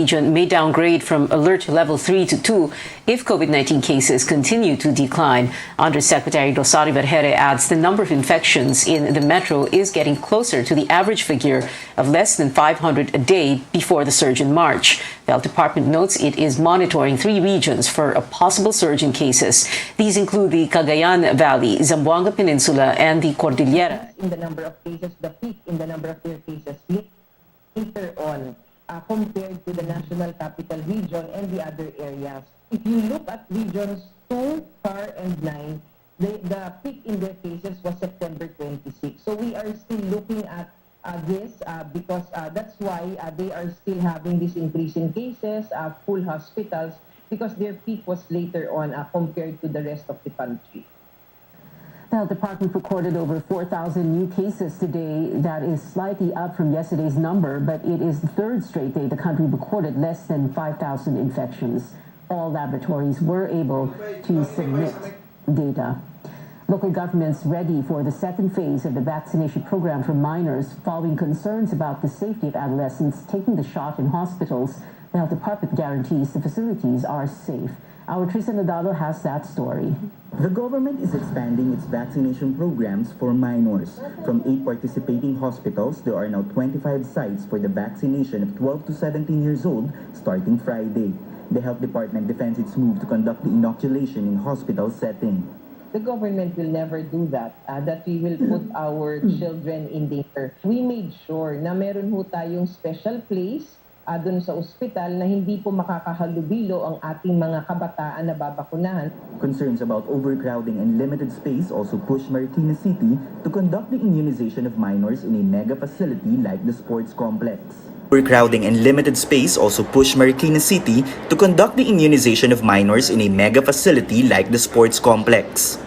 region may downgrade from alert level 3 to 2 if COVID-19 cases continue to decline. Undersecretary Rosario Vergere adds the number of infections in the metro is getting closer to the average figure of less than 500 a day before the surge in March. The health department notes it is monitoring 3 regions for a possible surge in cases. These include the Cagayan Valley, Zamboanga Peninsula, and the Cordillera. In the number of cases, the peak in the number of their cases later on. Compared to the National Capital Region and the other areas. If you look at regions 2, 4, and 9, the peak in their cases was September 26. So we are still looking at this because that's why they are still having this increase in cases, full hospitals, because their peak was later on compared to the rest of the country. The health department recorded over 4,000 new cases today. That is slightly up from yesterday's number, but it is the third straight day the country recorded less than 5,000 infections. All laboratories were able to submit data. Local governments ready for the second phase of the vaccination program for minors following concerns about the safety of adolescents taking the shot in hospitals. The health department guarantees the facilities are safe. Our Tristan Nadalo has that story. The government is expanding its vaccination programs for minors. From 8 participating hospitals, there are now 25 sites for the vaccination of 12 to 17 years old starting Friday. The health department defends its move to conduct the inoculation in hospital setting. The government will never do that, that we will put our children in danger. We made sure na meron ho tayong special place doon sa ospital na hindi po makakahalubilo ang ating mga kabataan na babakunahan. Concerns about overcrowding and limited space also pushed Marikina City to conduct the immunization of minors in a mega facility like the sports complex. Overcrowding and limited space also pushed Marikina City to conduct the immunization of minors in a mega facility like the sports complex.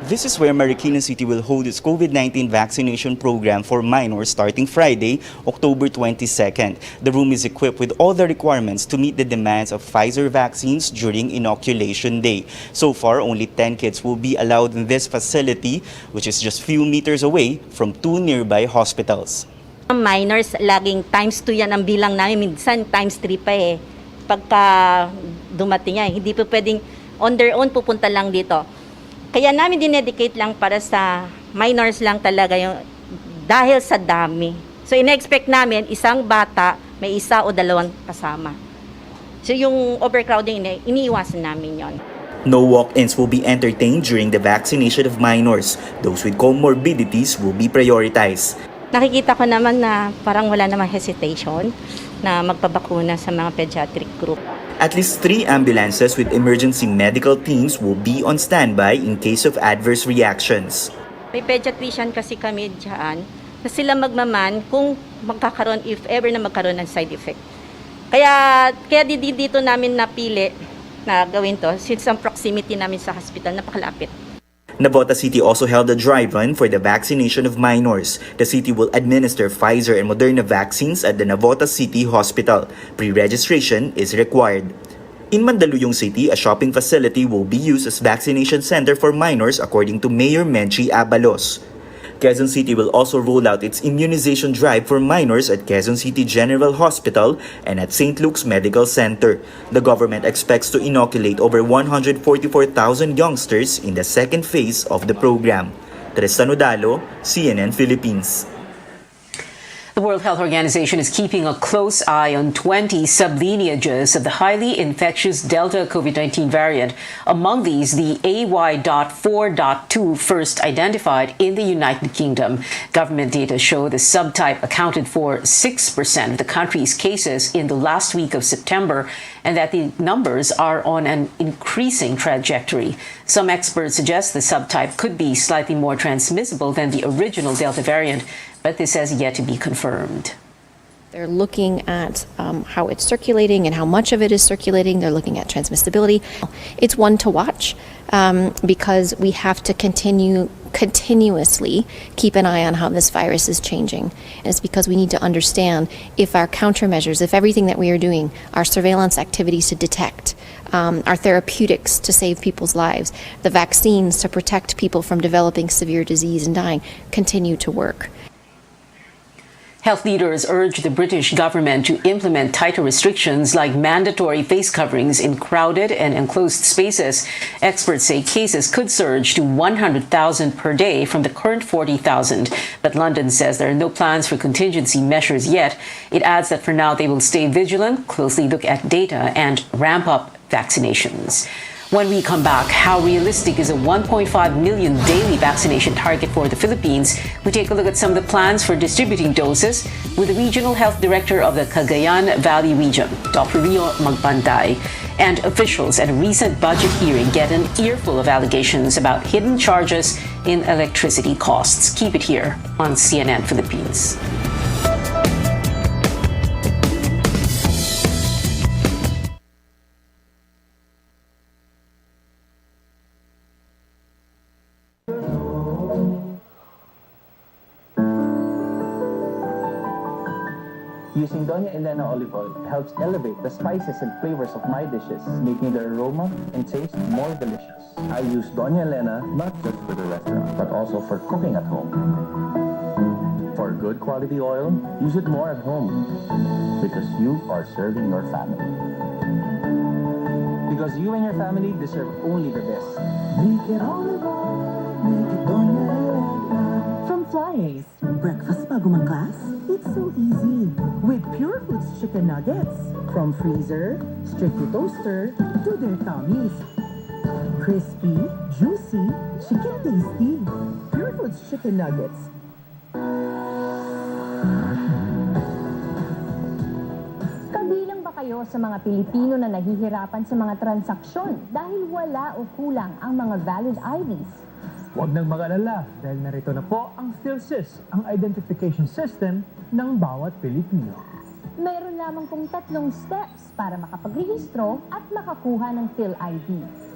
This is where Marikina City will hold its COVID-19 vaccination program for minors starting Friday, October 22nd. The room is equipped with all the requirements to meet the demands of Pfizer vaccines during inoculation day. So far, only 10 kids will be allowed in this facility, which is just few meters away from 2 nearby hospitals. Minors, laging times 2 yan ang bilang namin, minsan times 3 pa eh. Pagka dumating yan, hindi po pwedeng on their own pupunta lang dito. Kaya namin dinedicate lang para sa minors lang talaga yung dahil sa dami. So ina-expect namin isang bata, may isa o dalawang kasama. So yung overcrowding, iniiwasan namin yon. No walk-ins will be entertained during the vaccination of minors. Those with comorbidities will be prioritized. Nakikita ko naman na parang wala namang hesitation na magpabakuna sa mga pediatric group. At least 3 ambulances with emergency medical teams will be on standby in case of adverse reactions. May pediatrician kasi kami dyan na sila magmaman kung magkakaroon, if ever na magkaroon ng side effect. Kaya dito namin napili na gawin to since ang proximity namin sa hospital napakalapit. Navotas City also held a dry run for the vaccination of minors. The city will administer Pfizer and Moderna vaccines at the Navotas City Hospital. Pre-registration is required. In Mandaluyong City, a shopping facility will be used as vaccination center for minors according to Mayor Menchi Abalos. Quezon City will also roll out its immunization drive for minors at Quezon City General Hospital and at St. Luke's Medical Center. The government expects to inoculate over 144,000 youngsters in the second phase of the program. Tristan Udalo, CNN Philippines. The World Health Organization is keeping a close eye on 20 sublineages of the highly infectious Delta COVID-19 variant. Among these, the AY.4.2 first identified in the United Kingdom. Government data show the subtype accounted for 6% of the country's cases in the last week of September, and that the numbers are on an increasing trajectory. Some experts suggest the subtype could be slightly more transmissible than the original Delta variant, but this has yet to be confirmed. They're looking at how it's circulating and how much of it is circulating. They're looking at transmissibility. It's one to watch because we have to continuously keep an eye on how this virus is changing. And it's because we need to understand if our countermeasures, if everything that we are doing, our surveillance activities to detect, our therapeutics to save people's lives, the vaccines to protect people from developing severe disease and dying, continue to work. Health leaders urge the British government to implement tighter restrictions like mandatory face coverings in crowded and enclosed spaces. Experts say cases could surge to 100,000 per day from the current 40,000. But London says there are no plans for contingency measures yet. It adds that for now they will stay vigilant, closely look at data, and ramp up vaccinations. When we come back, how realistic is a 1.5 million daily vaccination target for the Philippines? We take a look at some of the plans for distributing doses with the Regional Health Director of the Cagayan Valley Region, Dr. Rio Magpantay. And officials at a recent budget hearing get an earful of allegations about hidden charges in electricity costs. Keep it here on CNN Philippines. Using Doña Elena olive oil helps elevate the spices and flavors of my dishes, making the aroma and taste more delicious. I use Doña Elena not just for the restaurant, but also for cooking at home. For good quality oil, use it more at home, because you are serving your family. Because you and your family deserve only the best. Make it olive oil, make it Doña Elena. From Flyers, breakfast bago mag-class? It's so easy. With Pure Foods chicken nuggets. From freezer, straight to toaster, to their tummies. Crispy, juicy, chicken tasty. Pure Foods chicken nuggets. Kabilang ba kayo sa mga Pilipino na nahihirapan sa mga transaksyon dahil wala o kulang ang mga valid IDs? Huwag nang mag-alala dahil narito na po ang PhilSys, ang identification system ng bawat Pilipino. Mayroon lamang pong 3 steps para makapagrehistro at makakuha ng PhilID.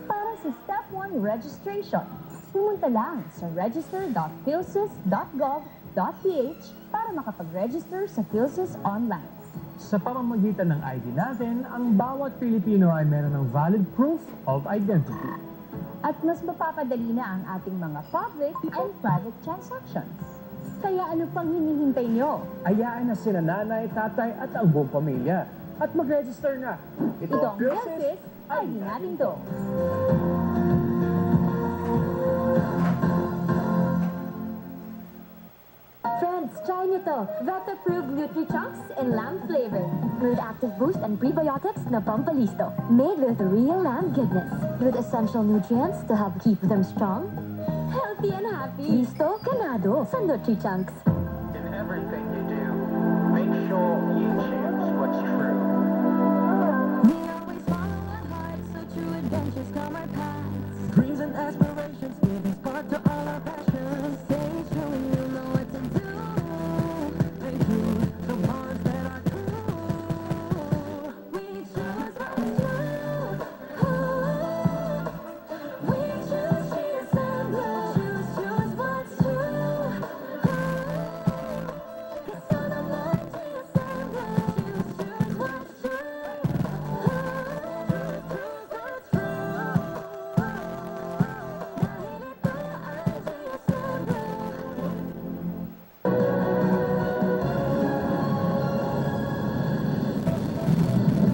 Para sa Step 1 registration, pumunta lang sa register.philsys.gov.ph para makapag-register sa PhilSys online. Sa pamamagitan ng ID natin, ang bawat Pilipino ay meron ng valid proof of identity. At mas mapapadali na ang ating mga public and private transactions. Kaya ano pang hinihintay nyo? Hayaan na sila nanay, tatay at ang buong pamilya. At mag-register na. Ito ang PhilSys, ID natin to. Friends, try nyo to. Vet-approved Nutri-Chunks in lamb flavor. With active boost and prebiotics na pampalisto. Made with real lamb goodness. With essential nutrients to help keep them strong, healthy and happy. Listo, ganado sa Nutri-Chunks. In everything you do, make sure you choose what's true. We always follow our hearts, so true adventures come our paths. Dreams and aspirations giving spark to all our passions. Stay true and you'll know what to do. They do the ones that are true. We choose what's true. We choose cheese and blue. Choose what's true. It's all about cheese and blue. Choose what's true. Choose what's true. Dahil ito ay cheese and blue.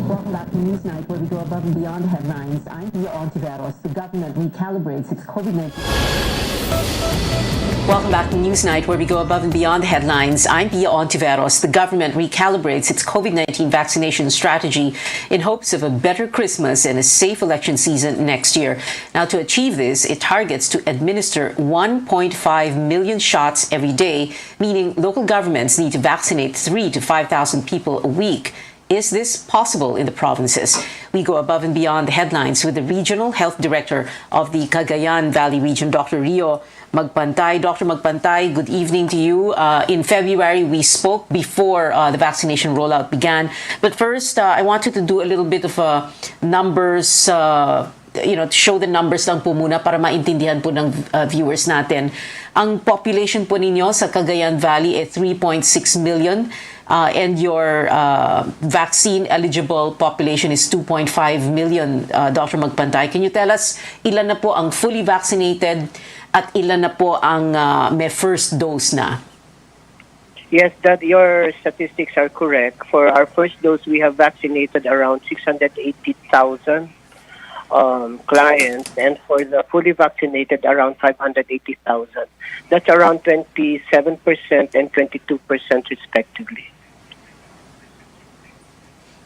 Welcome back to Newsnight, where we go above and beyond the headlines. I'm Pia Ontiveros. The government recalibrates its COVID-19. Welcome back to Newsnight, where we go above and beyond the headlines. I'm Pia Ontiveros. The government recalibrates its COVID-19 vaccination strategy in hopes of a better Christmas and a safe election season next year. Now, to achieve this, it targets to administer 1.5 million shots every day, meaning local governments need to vaccinate 3,000 to 5,000 people a week. Is this possible in the provinces? We go above and beyond the headlines with the Regional Health Director of the Cagayan Valley Region, Dr. Rio Magpantay. Dr. Magpantay, good evening to you. In February, we spoke before the vaccination rollout began. But first, I wanted to do a little bit of numbers, to show the numbers lang po muna para maintindihan po ng viewers natin. Ang population po ninyo sa Cagayan Valley ay 3.6 million. And your vaccine-eligible population is 2.5 million, Dr. Magpantay. Can you tell us ilan na po ang fully vaccinated at ilan na po ang may first dose na? Yes, that your statistics are correct. For our first dose, we have vaccinated around 680,000 clients, and for the fully vaccinated, around 580,000. That's around 27% and 22% respectively.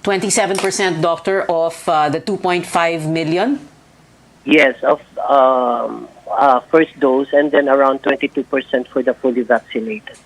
27%, doctor, of the 2.5 million? Yes, of first dose, and then around 22% for the fully vaccinated.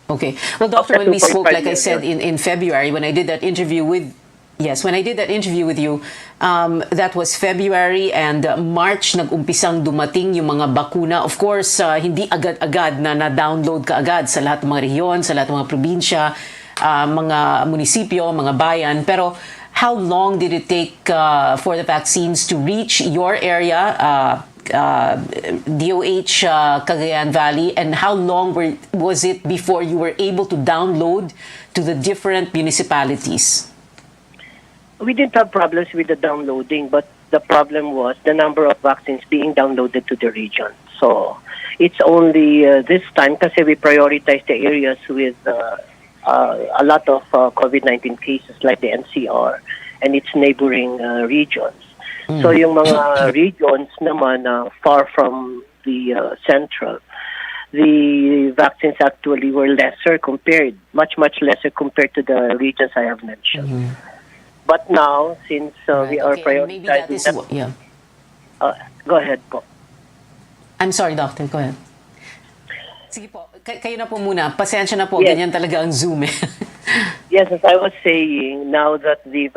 Okay. Well, doctor, when we spoke, like I said, in February, when I did that interview with, yes, when I did that interview with you, that was February, and March nag-umpisang dumating yung mga bakuna. Of course, hindi agad-agad na na-download ka agad sa lahat ng mga rehiyon, sa lahat ng mga probinsya, mga munisipyo, mga bayan. Pero how long did it take for the vaccines to reach your area, DOH Cagayan Valley, and how long was it before you were able to download to the different municipalities? We didn't have problems with the downloading, but the problem was the number of vaccines being downloaded to the region. So it's only this time kasi we prioritize the areas with a lot of COVID-19 cases like the NCR and its neighboring regions. So yung mga regions naman far from the central, the vaccines actually were lesser compared, much lesser compared to the regions I have mentioned. But now, since we are prioritizing... Maybe that is yeah. Go ahead po. I'm sorry, doctor. Go ahead. Sige po. Kayo na po muna. Pasensya na po. Yes. Ganyan talaga ang Zoom. Yes, as I was saying, now that the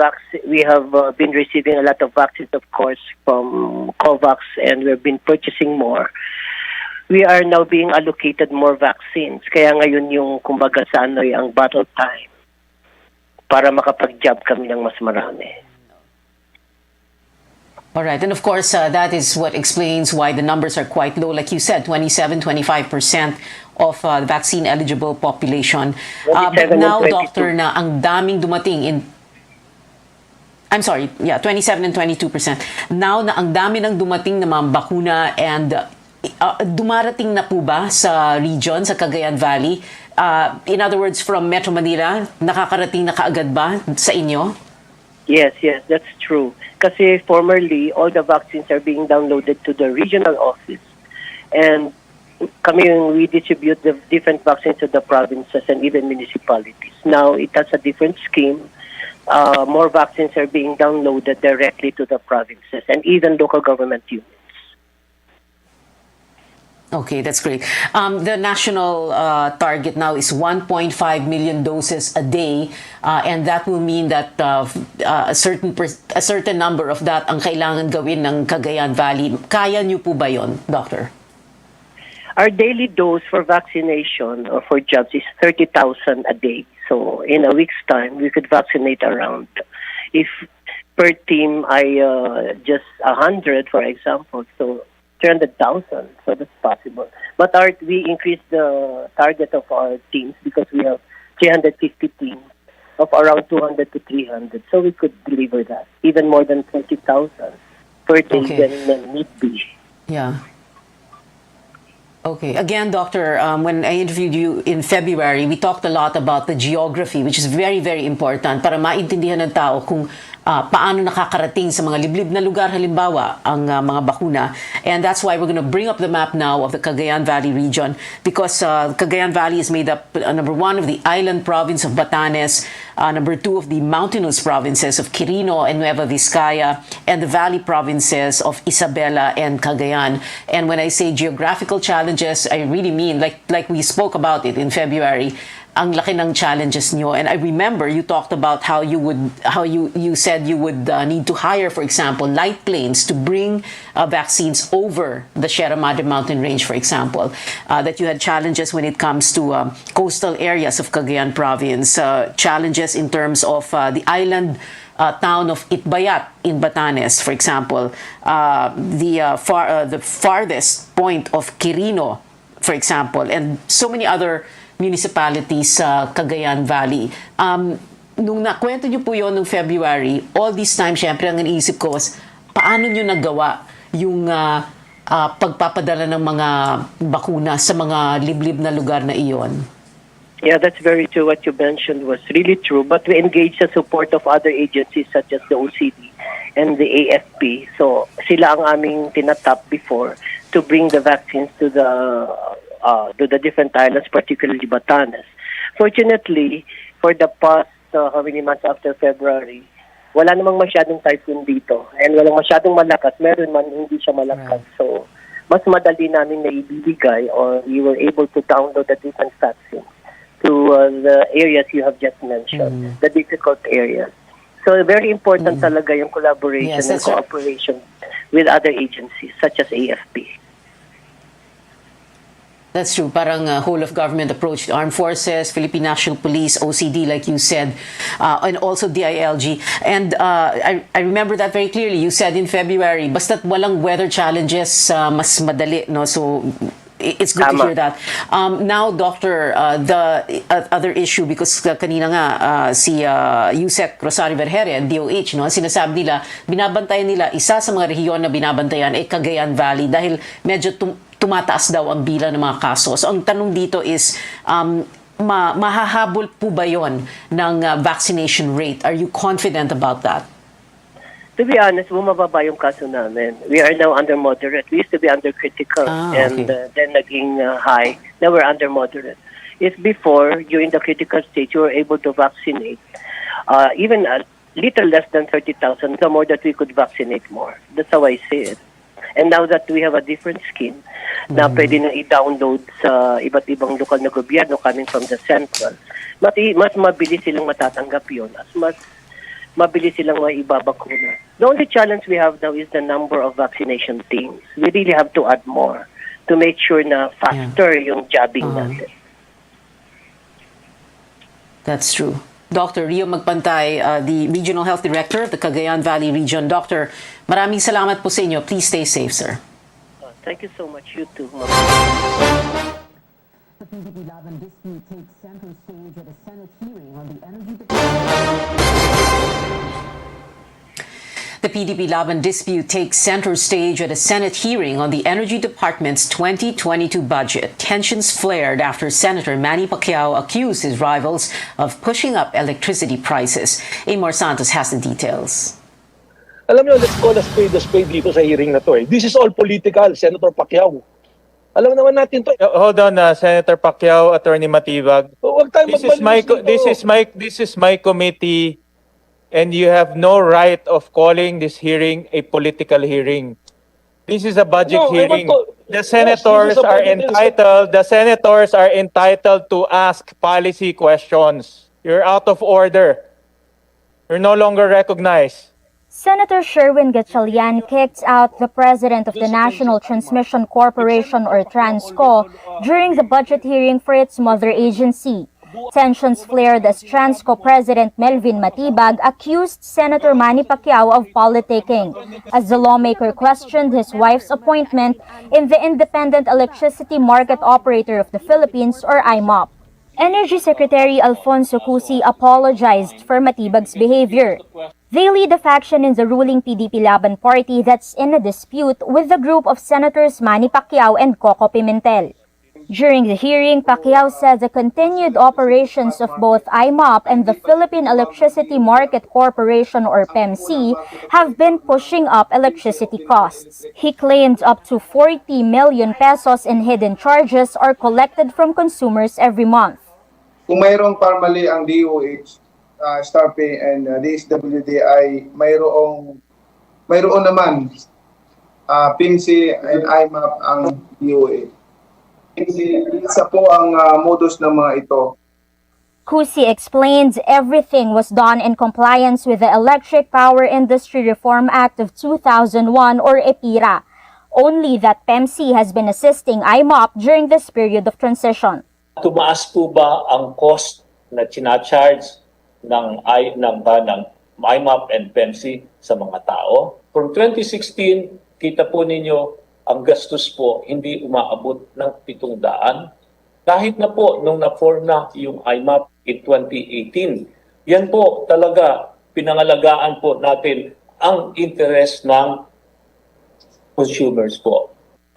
we have been receiving a lot of vaccines, of course, from COVAX, and we've been purchasing more. We are now being allocated more vaccines. Kaya ngayon yung, kumbaga sa ang battle time para makapag-job kami ng mas marami. All right. And of course, that is what explains why the numbers are quite low. Like you said, 27-25% of the vaccine-eligible population. But now, doctor, na ang daming dumating in... I'm sorry, yeah, 27 and 22%. Now na ang dami ng dumating na mga bakuna, and dumarating na po ba sa region, sa Cagayan Valley? In other words, from Metro Manila, nakakarating na kaagad ba sa inyo? Yes, that's true. Kasi formerly, all the vaccines are being downloaded to the regional office. And we distribute the different vaccines to the provinces and even municipalities. Now, it has a different scheme. More vaccines are being downloaded directly to the provinces and even local government units. Okay, that's great. The national target now is 1.5 million doses a day, and that will mean that a certain number of that ang kailangan gawin ng Cagayan Valley. Kaya niyo po ba yon, Doctor? Our daily dose for vaccination or for jobs is 30,000 a day. So in a week's time, we could vaccinate around, if per team I just 100, for example, so 300,000, so that's possible. But we increased the target of our teams because we have 350 teams of around 200 to 300, so we could deliver that, even more than 20,000 per day than need be. Yeah. Okay. Again, Doctor, when I interviewed you in February, we talked a lot about the geography, which is very, very important para maintindihan ng tao kung paano nakakarating sa mga liblib na lugar, halimbawa, ang mga bakuna. And that's why we're going to bring up the map now of the Cagayan Valley region, because Cagayan Valley is made up, number 1, of the island province of Batanes, number 2, of the mountainous provinces of Quirino and Nueva Vizcaya, and the valley provinces of Isabela and Cagayan. And when I say geographical challenges, I really mean, like we spoke about it in February, ang laki ng challenges nyo. And I remember you talked about how you said you would need to hire, for example, light planes to bring vaccines over the Sierra Madre mountain range, for example. That you had challenges when it comes to coastal areas of Cagayan province, challenges in terms of the island town of Itbayat in Batanes, for example, the farthest point of Quirino, for example, and so many other municipalities sa Cagayan Valley. Nung nakwento niyo po yon noong February, all this time, syempre, ang iniisip ko was, paano niyo nagawa yung pagpapadala ng mga bakuna sa mga liblib na lugar na iyon? Yeah, that's very true. What you mentioned was really true. But we engage the support of other agencies such as the OCD and the AFP. So sila ang aming tinatap before to bring the vaccines to the different islands, particularly Batanes. Fortunately, for the past how many months after February, wala namang masyadong typhoon dito. And walang masyadong malakas. Meron man, hindi siya malakas. Right. So mas madali namin na ibibigay or we were able to download the different vaccines to the areas you have just mentioned, the difficult areas. So very important talaga yung collaboration Yes, and that's right. cooperation with other agencies such as AFP. That's true. Parang whole of government approach. Armed Forces, Philippine National Police, OCD, like you said, and also DILG. And I remember that very clearly. You said in February, basta't walang weather challenges, mas madali, no? So it's good to Tama. hear that. Now, Doctor, the other issue, because kanina nga si Yusek Rosario Vergere and DOH, no, sinasabi nila, binabantayan nila, isa sa mga rehiyon na binabantayan ay Cagayan Valley dahil medyo tumataas daw ang bilang ng mga kaso. So ang tanong dito is, mahahabol po ba yon ng vaccination rate? Are you confident about that? To be honest, bumababa yung kaso namin. We are now under moderate. We used to be under critical and then naging high. Now we're under moderate. If before, during the critical stage, you were able to vaccinate even a little less than 30,000, the more that we could vaccinate more. That's how I see it. And now that we have a different scheme na pwede na i-download sa iba't ibang lokal na gobyerno coming from the central, mas mabilis silang matatanggap yun. Mas mabilis silang maibabakuna. The only challenge we have now is the number of vaccination teams. We really have to add more to make sure na faster yung jabbing natin. That's true. Dr. Rio Magpantay, the Regional Health Director of the Cagayan Valley Region. Doctor, maraming salamat po sa inyo. Please stay safe, sir. Thank you so much. You too. The PDP Laban dispute takes center stage at a Senate hearing on the energy. The PDP Laban dispute takes center stage at a Senate hearing on the Energy Department's 2022 budget. Tensions flared after Senator Manny Pacquiao accused his rivals of pushing up electricity prices. Amor Santos has the details. Alam nyo, let's call a spade dito sa hearing na to. This is all political, Senator Pacquiao. Alam naman natin to. Hold on, Senator Pacquiao, Attorney Matibag. Huwag tayong This is my committee, and you have no right of calling this hearing a political hearing. This is a budget hearing. The senators are entitled. The senators are entitled to ask policy questions. You're out of order. You're no longer recognized. Senator Sherwin Gatchalian kicked out the president of the National Transmission Corporation, or Transco, during the budget hearing for its mother agency. Tensions flared as Transco President Melvin Matibag accused Senator Manny Pacquiao of politicking, as the lawmaker questioned his wife's appointment in the Independent Electricity Market Operator of the Philippines, or IMOP. Energy Secretary Alfonso Cusi apologized for Matibag's behavior. They lead a faction in the ruling PDP Laban party that's in a dispute with the group of Senators Manny Pacquiao and Coco Pimentel. During the hearing, Pacquiao said the continued operations of both IMOP and the Philippine Electricity Market Corporation, or PEMC, have been pushing up electricity costs. He claimed up to 40 million pesos in hidden charges are collected from consumers every month. Kung mayroong formally ang DOH, StarPay and DSWD ay mayroon naman PIMC and IMAP ang DOH. Isa po ang modus ng mga ito. Cusi explains everything was done in compliance with the Electric Power Industry Reform Act of 2001, or EPIRA. Only that PEMC has been assisting IMOP during this period of transition. Tumaas po ba ang cost na charge ng IMAP and PEMC sa mga tao? From 2016, kita po ninyo ang gastos po hindi umaabot ng 700. Kahit na po nung na-form na yung IMAP in 2018, yan po talaga pinangalagaan po natin ang interest ng consumers po.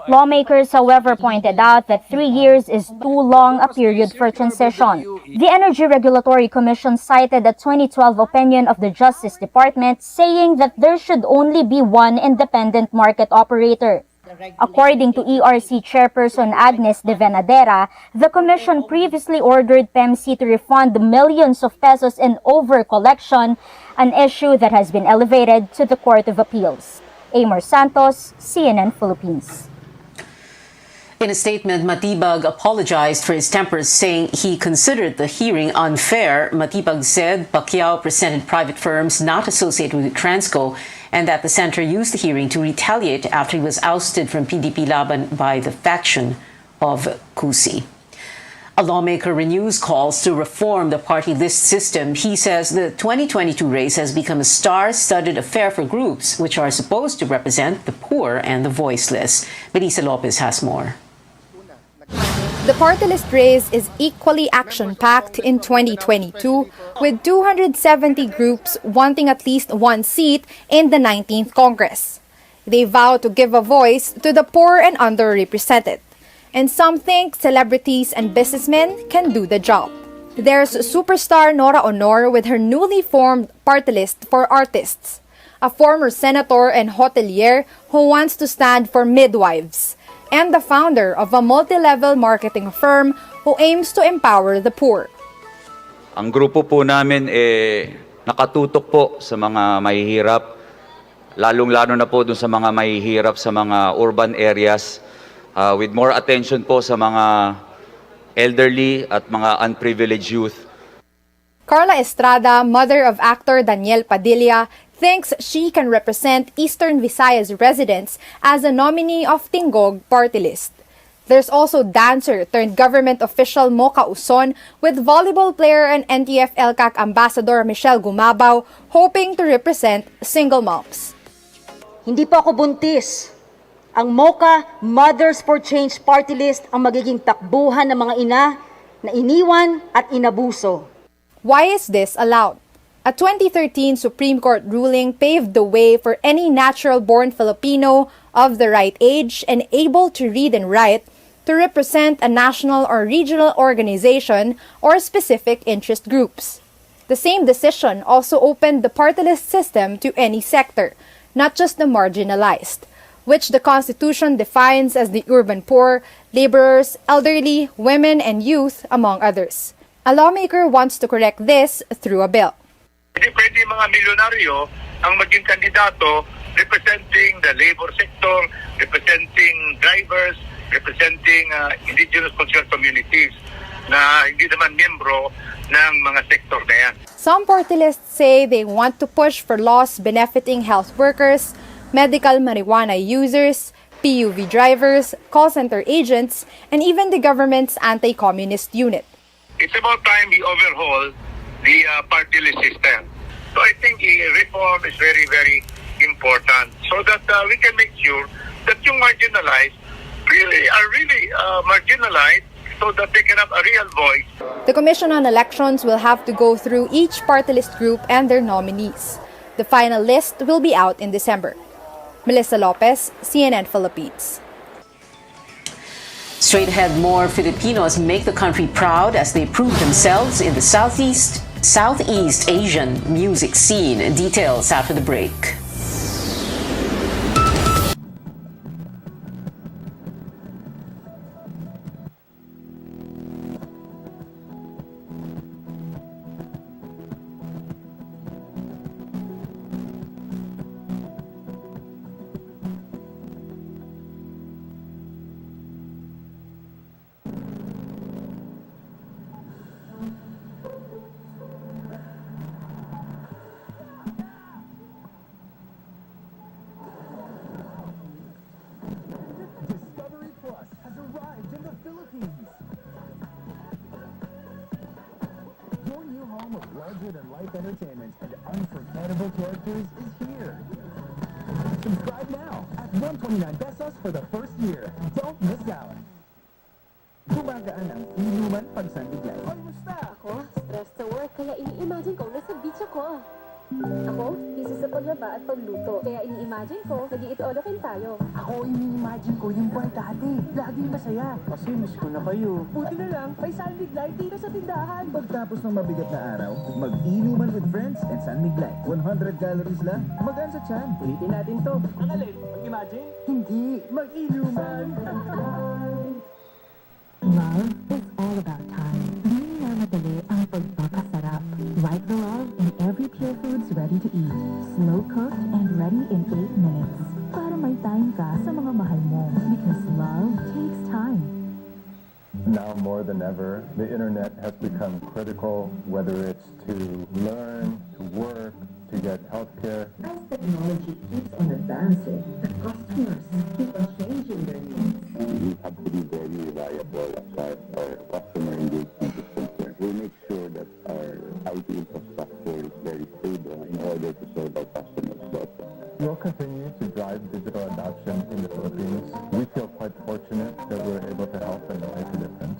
Lawmakers, however, pointed out that 3 years is too long a period for transition. The Energy Regulatory Commission cited a 2012 opinion of the Justice Department saying that there should only be one independent market operator. According to ERC Chairperson Agnes de Venadera, the Commission previously ordered PEMC to refund millions of pesos in over-collection, an issue that has been elevated to the Court of Appeals. Amor Santos, CNN Philippines. In a statement, Matibag apologized for his temper, saying he considered the hearing unfair. Matibag said Pacquiao presented private firms not associated with Transco and that the center used the hearing to retaliate after he was ousted from PDP Laban by the faction of Cusi. A lawmaker renews calls to reform the party list system. He says the 2022 race has become a star-studded affair for groups which are supposed to represent the poor and the voiceless. Melissa Lopez has more. The party list race is equally action-packed in 2022, with 270 groups wanting at least one seat in the 19th Congress. They vow to give a voice to the poor and underrepresented. And some think celebrities and businessmen can do the job. There's superstar Nora Honor with her newly formed party list for artists, a former senator and hotelier who wants to stand for midwives, and the founder of a multi-level marketing firm who aims to empower the poor. Ang grupo po namin nakatutok po sa mga mahihirap, lalong-lalo na po dun sa mga mahihirap sa mga urban areas, with more attention po sa mga elderly at mga unprivileged youth. Carla Estrada, mother of actor Daniel Padilla, thinks she can represent Eastern Visayas residents as a nominee of Tingog party list. There's also dancer turned government official Mocha Uson with volleyball player and NTF LCAC ambassador Michelle Gumabaw hoping to represent single moms. Hindi po ako buntis. Ang Mocha Mothers for Change party list ang magiging takbuhan ng mga ina na iniwan at inabuso. Why is this allowed? A 2013 Supreme Court ruling paved the way for any natural-born Filipino of the right age and able to read and write to represent a national or regional organization or specific interest groups. The same decision also opened the party list system to any sector, not just the marginalized, which the Constitution defines as the urban poor, laborers, elderly, women, and youth, among others. A lawmaker wants to correct this through a bill. Hindi pwede mga milyonaryo ang maging kandidato representing the labor sector, representing drivers, representing indigenous cultural communities na hindi naman miyembro ng mga sektor na yan. Some party lists say they want to push for laws benefiting health workers, medical marijuana users, PUV drivers, call center agents, and even the government's anti-communist unit. It's about time we overhaul the party list system. So I think a reform is very, very important so that we can make sure that yung marginalized are really marginalized so that they can have a real voice. The Commission on Elections will have to go through each party list group and their nominees. The final list will be out in December. Melissa Lopez, CNN Philippines. Straight ahead, more Filipinos make the country proud as they prove themselves in the Southeast Asian music scene. Details after the break. Larger-than-life entertainment and unforgettable characters is here. Subscribe now at 129 pesos for the first year. Don't miss out. Gumagaan ang inuman pagsandigay. Ako, stress sa work kaya ini-imagine ko nasa beach ako. Ako, busy sa paglaba at pagluto. Kaya ini-imagine ko, nag-iit-olokin tayo. Ako, ini-imagine ko yung bar dati. Laging masaya. Kasi miss ko na kayo. Buti na lang, may Sunmig Light dito sa tindahan. Pagtapos ng mabigat na araw, mag-inuman with friends and Sunmig Light. 100 calories lang, magaan sa tiyan. Ulitin natin to. Ang alin? Mag-imagine? Hindi. Mag-inuman. Love is all about time. Di na madali ang pagpapasarap. Write the love in every Pure Foods ready to eat. Slow cooked and ready in 8 minutes. Para may time ka sa mga mahal mo. Because love takes time. Now more than ever, the internet has become critical, whether it's to learn, to work, to get healthcare. As technology keeps on advancing, the customers keep on changing their needs. We have to be very reliable as far as our customer engagement is concerned. We make sure that our IT infrastructure is very stable in order to serve our customers better. We'll continue to drive digital adoption in the Philippines. We feel quite fortunate that we're able to help and make a difference.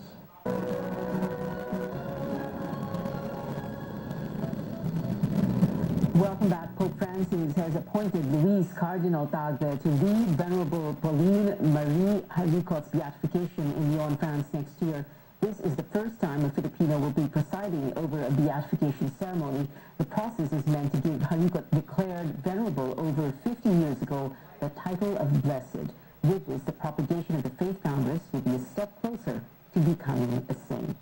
Welcome back. Pope Francis has appointed Luis Cardinal Tagle to lead Venerable Pauline Marie Haricot's beatification in Lyon, France next year. This is the first time a Filipino will be presiding over a beatification ceremony. The process is meant to give Haricot, declared venerable over 50 years ago, the title of blessed. With this, the propagation of the faith founders will be a step closer to becoming a saint.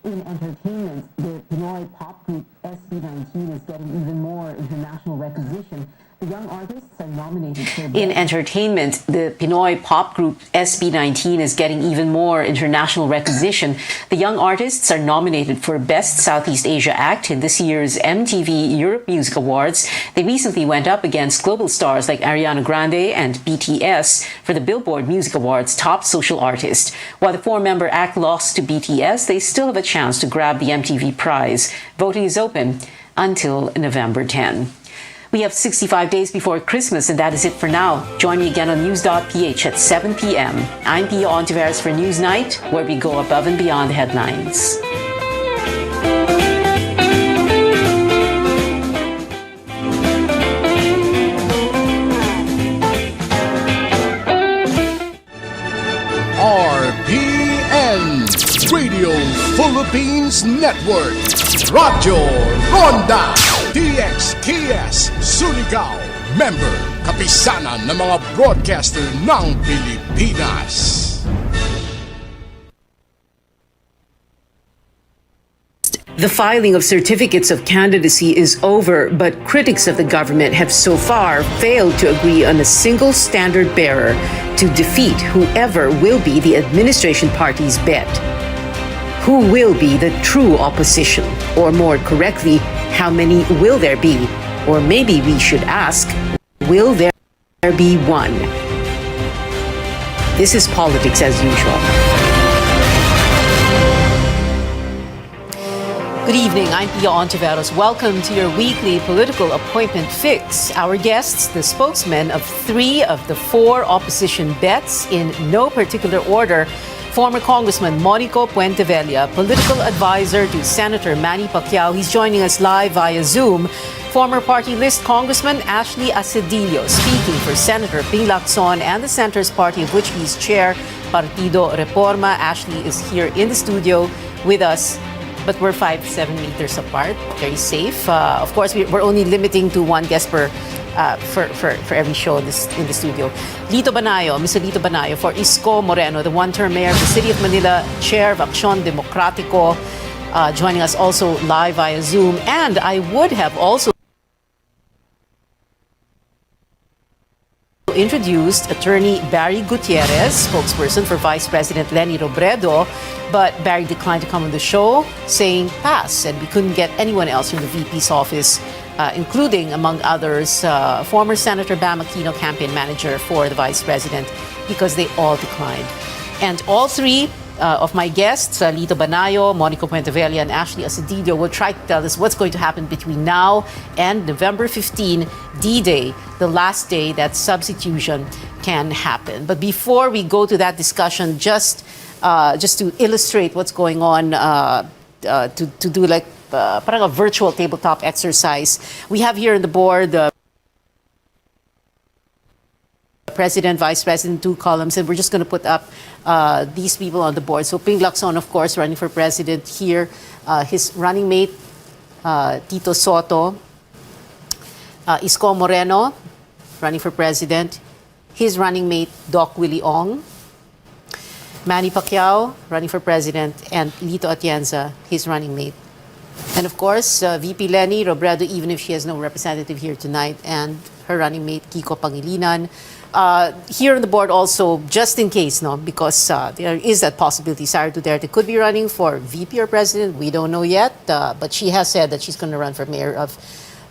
In entertainment, the Pinoy pop group SB19 is getting even more international recognition. The young artists are nominated for... In entertainment, the Pinoy pop group SB19 is getting even more international recognition. The young artists are nominated for Best Southeast Asia Act in this year's MTV Europe Music Awards. They recently went up against global stars like Ariana Grande and BTS for the Billboard Music Awards Top Social Artist. While the four-member act lost to BTS, they still have a chance to grab the MTV prize. Voting is open until November 10. We have 65 days before Christmas, and that is it for now. Join me again on News.ph at 7 p.m. I'm Pia Ontiveros for Newsnight, where we go above and beyond the headlines. RPN Radio Philippines Network. Radyo Ronda DXKS Surigao. Member, kapisanan ng mga broadcaster ng Pilipinas. The filing of certificates of candidacy is over, but critics of the government have so far failed to agree on a single standard bearer to defeat whoever will be the administration party's bet. Who will be the true opposition? Or more correctly, how many will there be? Or maybe we should ask, will there be one? This is Politics as Usual. Good evening, I'm Pia Ontiveros. Welcome to your weekly political appointment fix. Our guests, the spokesmen of 3 of the 4 opposition bets in no particular order. Former Congressman Monico Puentevella, political advisor to Senator Manny Pacquiao. He's joining us live via Zoom. Former party list Congressman Ashley Asedillo, speaking for Senator Ping Lacson and the Center's party, of which he's chair, Partido Reforma. Ashley is here in the studio with us, but we're 5-7 meters apart, very safe. Of course, we're only limiting to one guest per for every show in the studio. Lito Banayo, Mr. Lito Banayo for Isko Moreno, the one-term mayor of the City of Manila, chair of Aksyon Demokratiko, joining us also live via Zoom. And I would have also introduced attorney Barry Gutierrez, spokesperson for Vice President Lenny Robredo, but Barry declined to come on the show, saying pass, and we couldn't get anyone else from the VP's office, including, among others, former Senator Bam Aquino, campaign manager for the Vice President, because they all declined. And all 3 of my guests, Lito Banayo, Monico Puentevella, and Ashley Asedillo, will try to tell us what's going to happen between now and November 15, D-Day, the last day that substitution can happen. But before we go to that discussion, just to illustrate what's going on, to do like parang a virtual tabletop exercise. We have here on the board President, Vice President, 2 columns, and we're just going to put up these people on the board. So Ping Lacson, of course, running for president here. His running mate, Tito Soto. Isko Moreno, running for president. His running mate, Doc Willie Ong. Manny Pacquiao, running for president. And Lito Atienza, his running mate. And of course, VP Lenny Robredo, even if she has no representative here tonight, and her running mate, Kiko Pangilinan. Here on the board also, just in case, no, because there is that possibility, Sara Duterte could be running for VP or president. We don't know yet, but she has said that she's going to run for mayor of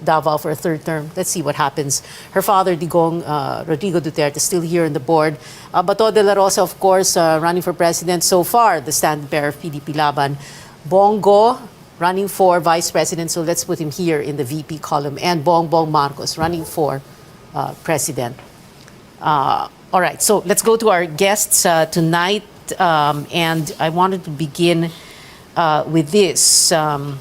Davao for a 3rd term. Let's see what happens. Her father, Digong Rodrigo Duterte, still here on the board. Bato de la Rosa, of course, running for president so far, the standard-bearer of PDP Laban. Bongo, running for vice president, so let's put him here in the VP column. And Bongbong Marcos, running for president. All right, so let's go to our guests tonight. And I wanted to begin with this. A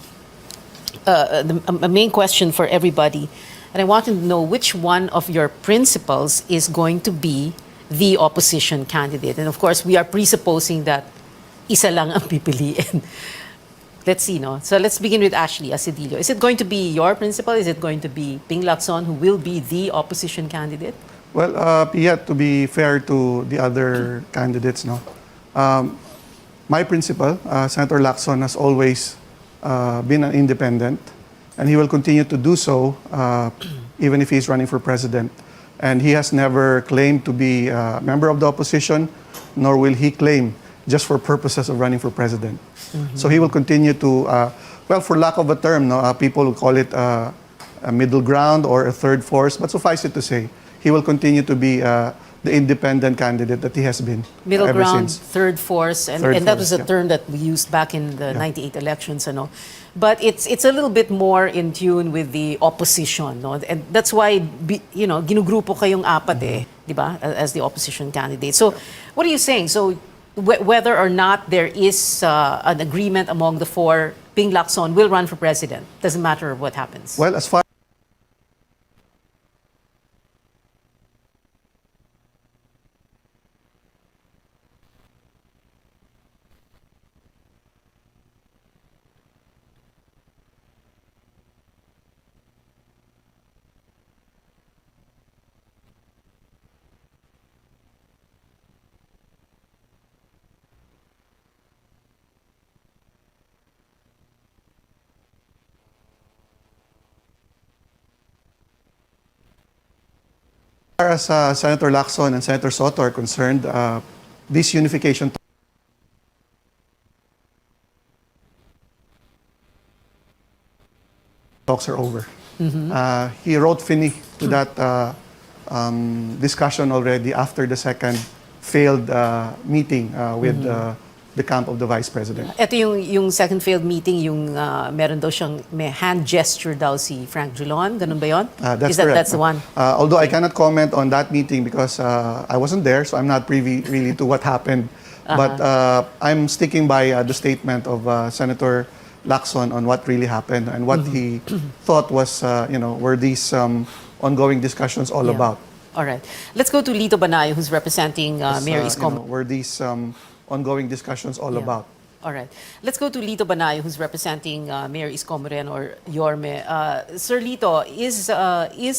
main question for everybody. And I wanted to know which one of your principals is going to be the opposition candidate. And of course, we are presupposing that isa lang ang pipiliin. Let's see, no? So let's begin with Ashley Asedillo. Is it going to be your principal? Is it going to be Ping Lacson, who will be the opposition candidate? Well, yet to be fair to the other candidates, no? My principal, Senator Lacson, has always been an independent, and he will continue to do so even if he's running for president. And he has never claimed to be a member of the opposition, nor will he claim just for purposes of running for president. So he will continue to, well, for lack of a term, no, people will call it a middle ground or a third force, but suffice it to say, he will continue to be the independent candidate that he has been middle ever ground, since. third force, and that was a term that we used back in the 98 elections, you know. But it's a little bit more in tune with the opposition, no? And that's why, you know, ginugrupo kayong apat di ba, as the opposition candidate. So what are you saying? So whether or not there is an agreement among the 4, Ping Lacson will run for president. Doesn't matter what happens. Well, as far as Senator Lacson and Senator Soto are concerned, this unification talks are over. He wrote fini to that discussion already after the second failed meeting with the camp of the Vice President. Ito yung second failed meeting, yung meron daw siyang may hand gesture daw si Frank Drilon. Ganun ba yun? That's correct. correct. That's the one. Although I cannot comment on that meeting because I wasn't there, so I'm not privy really to what happened. But I'm sticking by the statement of Senator Lacson on what really happened and what he thought was, were these ongoing discussions all about. All right. Let's go to Lito Banayo, who's representing Mayor Isko. Were these ongoing discussions all about? All right. Let's go to Lito Banayo, who's representing Mayor Isko Moreno or Yorme. Sir Lito, is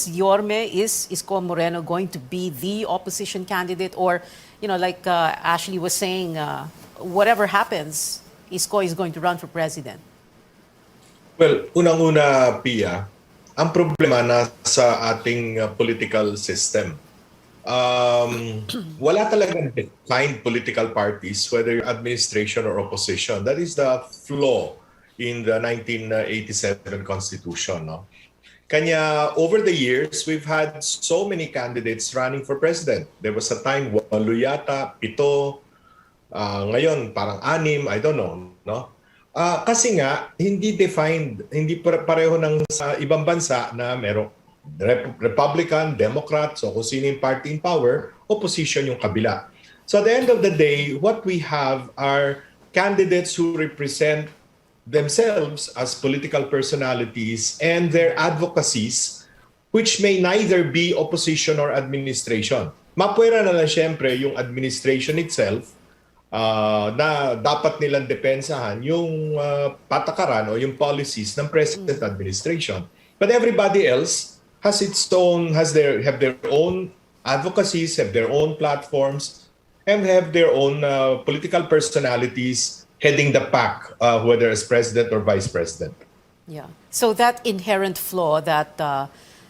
Yorme, is Isko Moreno going to be the opposition candidate? Or, like Ashley was saying, whatever happens, Isko is going to run for president? Well, unang-una, Pia, ang problema na sa ating political system. Wala talagang defined political parties, whether administration or opposition. That is the flaw in the 1987 Constitution. No? Kanya, over the years, we've had so many candidates running for president. There was a time, 8 yata, 7, ngayon parang 6, I don't know. No? Kasi nga, hindi defined, hindi pareho ng sa ibang bansa na merong Republican, Democrat, so kung sino yung party in power, opposition yung kabila. So at the end of the day, what we have are candidates who represent themselves as political personalities and their advocacies, which may neither be opposition or administration. Mapwera na lang siyempre yung administration itself na dapat nilang depensahan yung patakaran o yung policies ng present administration. But everybody else has have their own advocacies, have their own platforms, and have their own political personalities heading the pack, whether as president or vice president. Yeah. So that inherent flaw that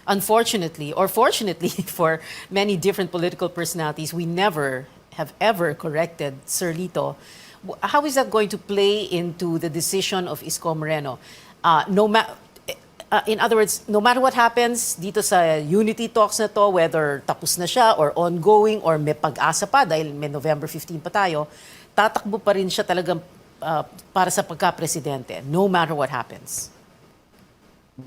unfortunately or fortunately for many different political personalities, we never have ever corrected, Sir Lito. How is that going to play into the decision of Isko Moreno? In other words, no matter what happens dito sa unity talks na to, whether tapos na siya or ongoing or may pag-asa pa dahil may November 15 pa tayo, tatakbo pa rin siya talagang para sa pagka-presidente, no matter what happens.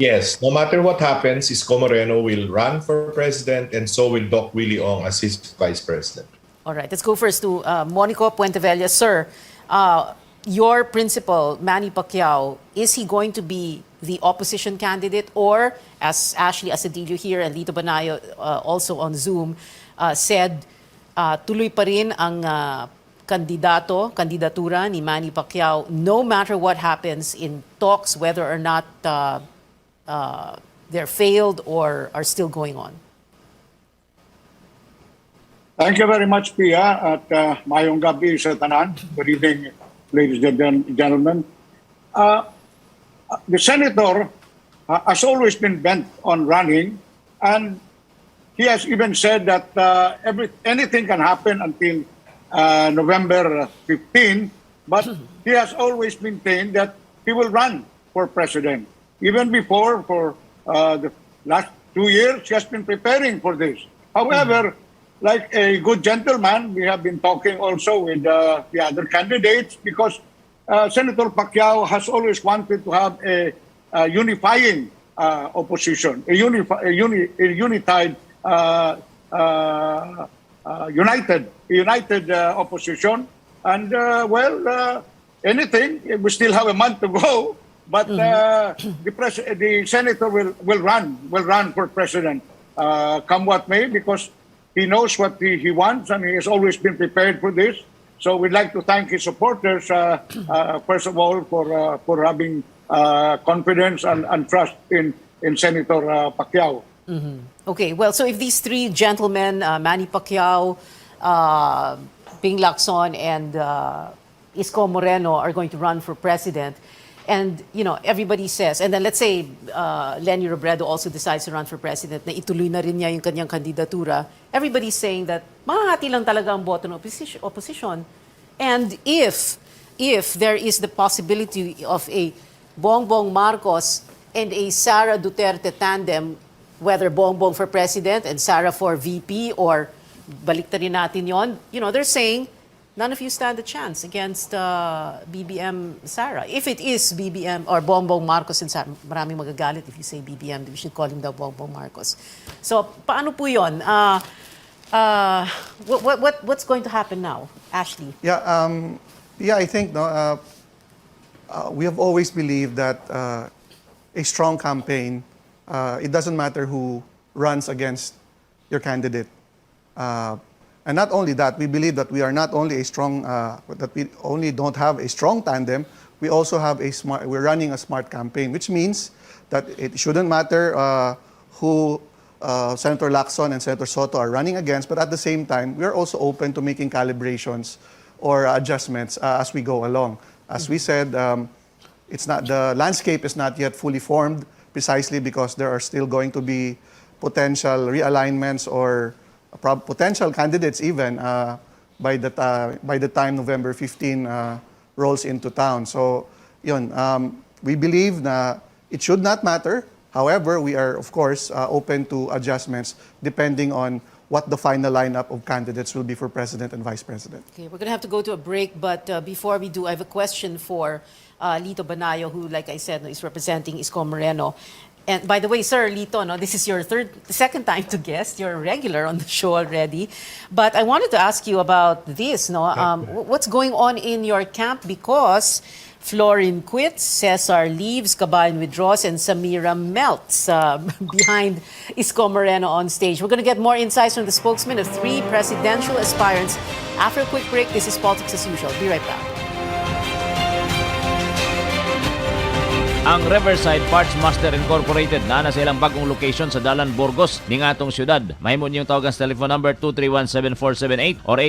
Yes, no matter what happens, Isko Moreno will run for president and so will Doc Willie Ong as his vice president. All right, let's go first to Monico Puentevella. Sir, your principal, Manny Pacquiao, is he going to be the opposition candidate, or as Ashley Asadillo here and Lito Banayo also on Zoom said, tuloy pa rin ang kandidatura ni Manny Pacquiao no matter what happens in talks, whether or not they're failed or are still going on? Thank you very much, Pia, at mayong gabi sa tanan. Good evening, ladies and gentlemen. The senator has always been bent on running, and he has even said that anything can happen until November 15, but he has always maintained that he will run for president. Even before, for the last 2 years, he has been preparing for this. However, like a good gentleman, we have been talking also with the other candidates because Senator Pacquiao has always wanted to have a unifying opposition, a united opposition. And anything, we still have a month to go, but the senator will run for president, come what may, because he knows what he wants and he has always been prepared for this. So we'd like to thank his supporters, first of all, for having confidence and trust in Senator Pacquiao. Okay, well, so if these three gentlemen, Manny Pacquiao, Ping Lacson, and Isko Moreno are going to run for president, and everybody says, and then let's say Lenny Robredo also decides to run for president, na ituloy na rin niya yung kanyang kandidatura, everybody's saying that mahati lang talaga ang boto ng opposition. And if there is the possibility of a Bongbong Marcos and a Sara Duterte tandem, whether Bongbong for president and Sara for VP, or baliktarin natin yon, they're saying none of you stand a chance against BBM Sara. If it is BBM or Bongbong Marcos and Sara, maraming magagalit if you say BBM, we should call him the Bongbong Marcos. So, paano po yun? What's going to happen now, Ashley? Yeah, I think we have always believed that a strong campaign, it doesn't matter who runs against your candidate. And not only that, we believe that we are not only a strong, that we only don't have a strong tandem, we also have we're running a smart campaign, which means that it shouldn't matter who Senator Lacson and Senator Soto are running against, but at the same time, we're also open to making calibrations or adjustments as we go along. As we said, the landscape is not yet fully formed, precisely because there are still going to be potential realignments or potential candidates even by the time November 15 rolls into town. So, we believe that it should not matter. However, we are, of course, open to adjustments depending on what the final lineup of candidates will be for president and vice president. Okay, we're going to have to go to a break, but before we do, I have a question for Lito Banayo, who, like I said, is representing Isko Moreno. And by the way, Sir Lito, this is your second time to guest. You're a regular on the show already. But I wanted to ask you about this. What's going on in your camp? Because Florin quits, Cesar leaves, Cabayan withdraws, and Samira melts behind Isko Moreno on stage. We're going to get more insights from the spokesman of 3 presidential aspirants after a quick break. This is Politics as Usual. Be right back. Ang Riverside Parts Master Incorporated na sa ilang bagong location sa Dalan, Burgos, ning atong syudad. Mahimo niyong tawagan sa telephone number 231-7478 or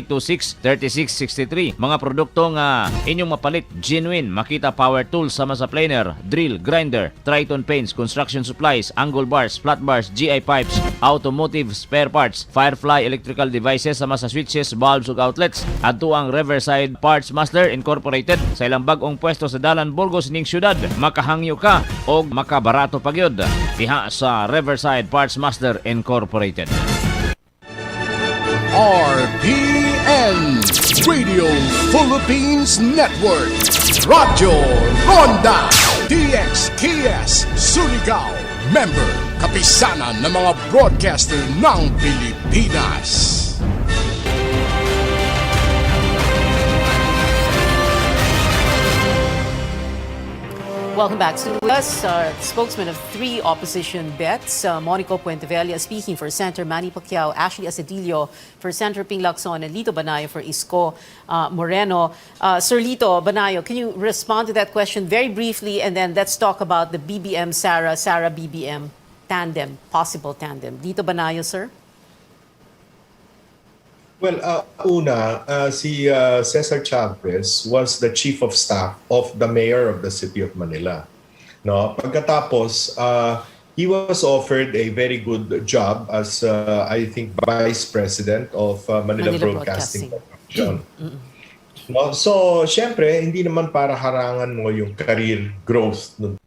826-3663. Mga produkto nga inyong mapalit, genuine, Makita Power Tools sama sa planer, drill, grinder, Triton Paints, construction supplies, angle bars, flat bars, GI pipes, automotive spare parts, Firefly electrical devices sama sa switches, bulbs ug outlets. Adto ang Riverside Parts Master Incorporated sa ilang bagong pwesto sa Dalan, Burgos ning syudad. Makahangyo ka o makabarato pagyod diha sa Riverside Parts Master Incorporated. RPN Radio Philippines Network, Radyo Ronda DXKS Surigao, member kapisanan ng mga broadcaster ng Pilipinas. Welcome back. So with us, spokesman of 3 opposition bets, Monico Puentevella speaking for Senator Manny Pacquiao, Ashley Asedillo for Senator Ping Lacson, and Lito Banayo for Isko Moreno. Sir Lito Banayo, can you respond to that question very briefly, and then let's talk about the BBM-Sara, Sara-BBM tandem, possible tandem. Lito Banayo, sir? Well, si Cesar Chavez was the chief of staff of the mayor of the city of Manila. No, pagkatapos, he was offered a very good job as, I think, vice president of Manila Broadcasting Corporation. No, so, syempre, hindi naman para harangan mo yung career growth ng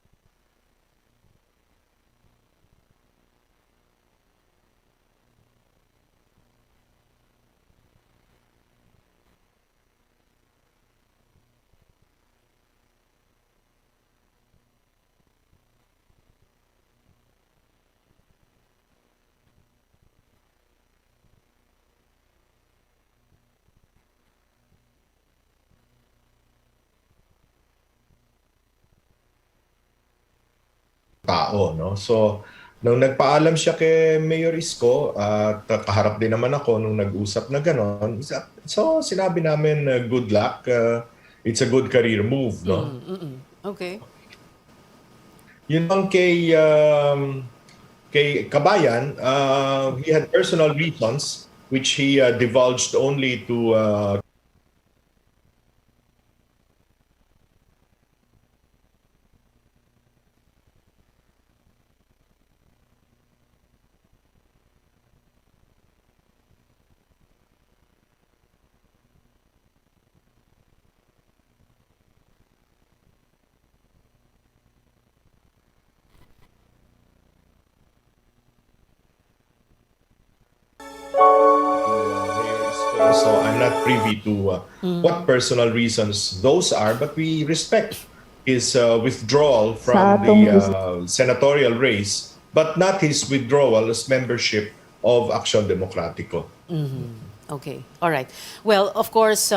tao, no? So, nung nagpaalam siya kay Mayor Isko, at kaharap din naman ako nung nag-usap na gano'n, so sinabi namin, good luck, it's a good career move, no? Okay. Yun lang kay Cabayan, he had personal reasons which he divulged only to so I'm not privy to what personal reasons those are, but we respect his withdrawal from the senatorial race, but not his withdrawal as membership of Action Democratico. Okay. All right. Well, of course,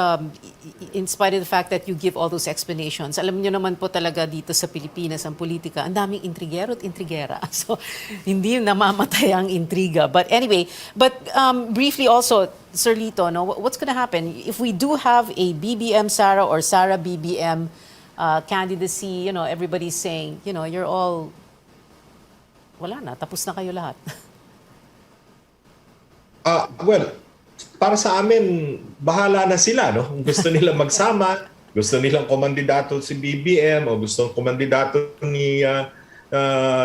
in spite of the fact that you give all those explanations, alam niyo naman po talaga dito sa Pilipinas, ang politika, ang daming intrigero at intrigera. So, hindi namamatay ang intriga. But anyway, briefly also, Sir Lito, no, what's going to happen if we do have a BBM Sara or Sara BBM candidacy? You know, everybody's saying, you know, you're all, wala na, tapos na kayo lahat. Well, para sa amin, bahala na sila, no? Kung gusto nila magsama, gusto nilang kumandidato si BBM o gusto kumandidato ni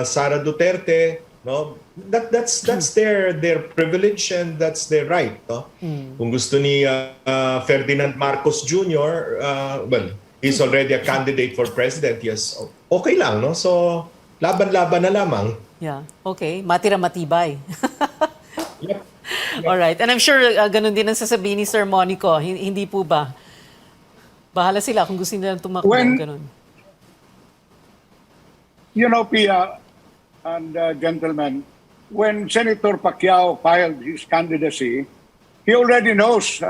Sara Duterte, no? That's their privilege and that's their right, no? Kung gusto ni Ferdinand Marcos Jr., well, he's already a candidate for president. Yes, okay lang, no? So, laban-laban na lamang. Yeah. Okay. Matira matibay. Yep. All right. And I'm sure ganun din ang sasabihin ni Sir Monico. Hindi po ba? Bahala sila kung gusto nila tumakbo. Ganun. You know, Pia and gentlemen, when Senator Pacquiao filed his candidacy, he already knows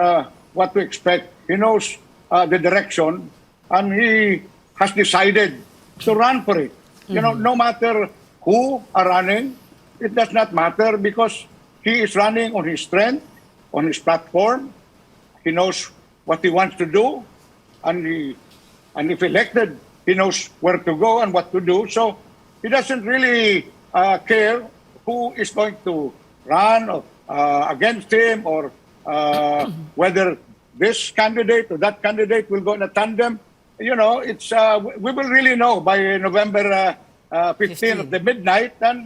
what to expect. He knows the direction, and he has decided to run for it. You know, no matter who are running, it does not matter because he is running on his strength, on his platform. He knows what he wants to do, and if elected, he knows where to go and what to do. So he doesn't really care who is going to run or, against him, or whether this candidate or that candidate will go in a tandem. You know, it's we will really know by November 15 of the midnight, and